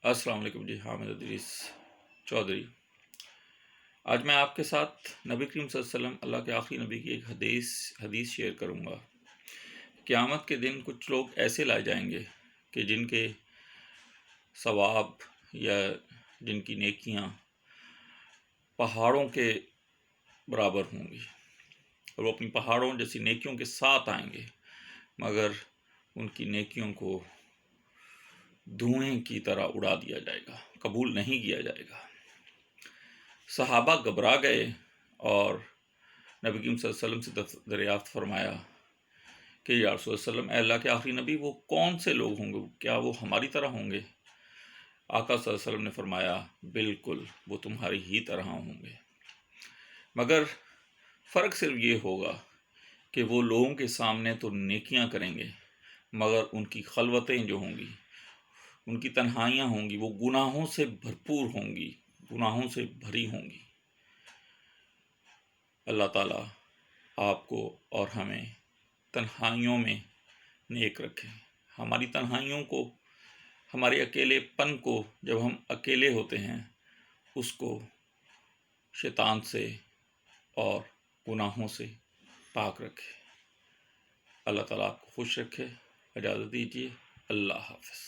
السلام علیکم جی، حامد ادریس چودھری۔ آج میں آپ کے ساتھ نبی کریم صلی اللہ علیہ وسلم، اللہ کے آخری نبی کی ایک حدیث شیئر کروں گا۔ قیامت کے دن کچھ لوگ ایسے لائے جائیں گے کہ جن کے ثواب یا جن کی نیکیاں پہاڑوں کے برابر ہوں گی، اور وہ اپنی پہاڑوں جیسی نیکیوں کے ساتھ آئیں گے، مگر ان کی نیکیوں کو دھوئیں کی طرح اڑا دیا جائے گا، قبول نہیں کیا جائے گا۔ صحابہ گھبرا گئے اور نبی کریم صلی اللہ علیہ وسلم سے دریافت فرمایا کہ یا رسول اللہ علیہ وسلم، اے اللہ کے آخری نبی، وہ کون سے لوگ ہوں گے؟ کیا وہ ہماری طرح ہوں گے؟ آقا صلی اللہ علیہ وسلم نے فرمایا، بالکل، وہ تمہاری ہی طرح ہوں گے، مگر فرق صرف یہ ہوگا کہ وہ لوگوں کے سامنے تو نیکیاں کریں گے، مگر ان کی خلوتیں جو ہوں گی، ان کی تنہائیاں ہوں گی، وہ گناہوں سے بھرپور ہوں گی، گناہوں سے بھری ہوں گی۔ اللہ تعالیٰ آپ کو اور ہمیں تنہائیوں میں نیک رکھے۔ ہماری تنہائیوں کو، ہمارے اکیلے پن کو، جب ہم اکیلے ہوتے ہیں، اس کو شیطان سے اور گناہوں سے پاک رکھے۔ اللہ تعالیٰ آپ کو خوش رکھے۔ اجازت دیجیے، اللہ حافظ۔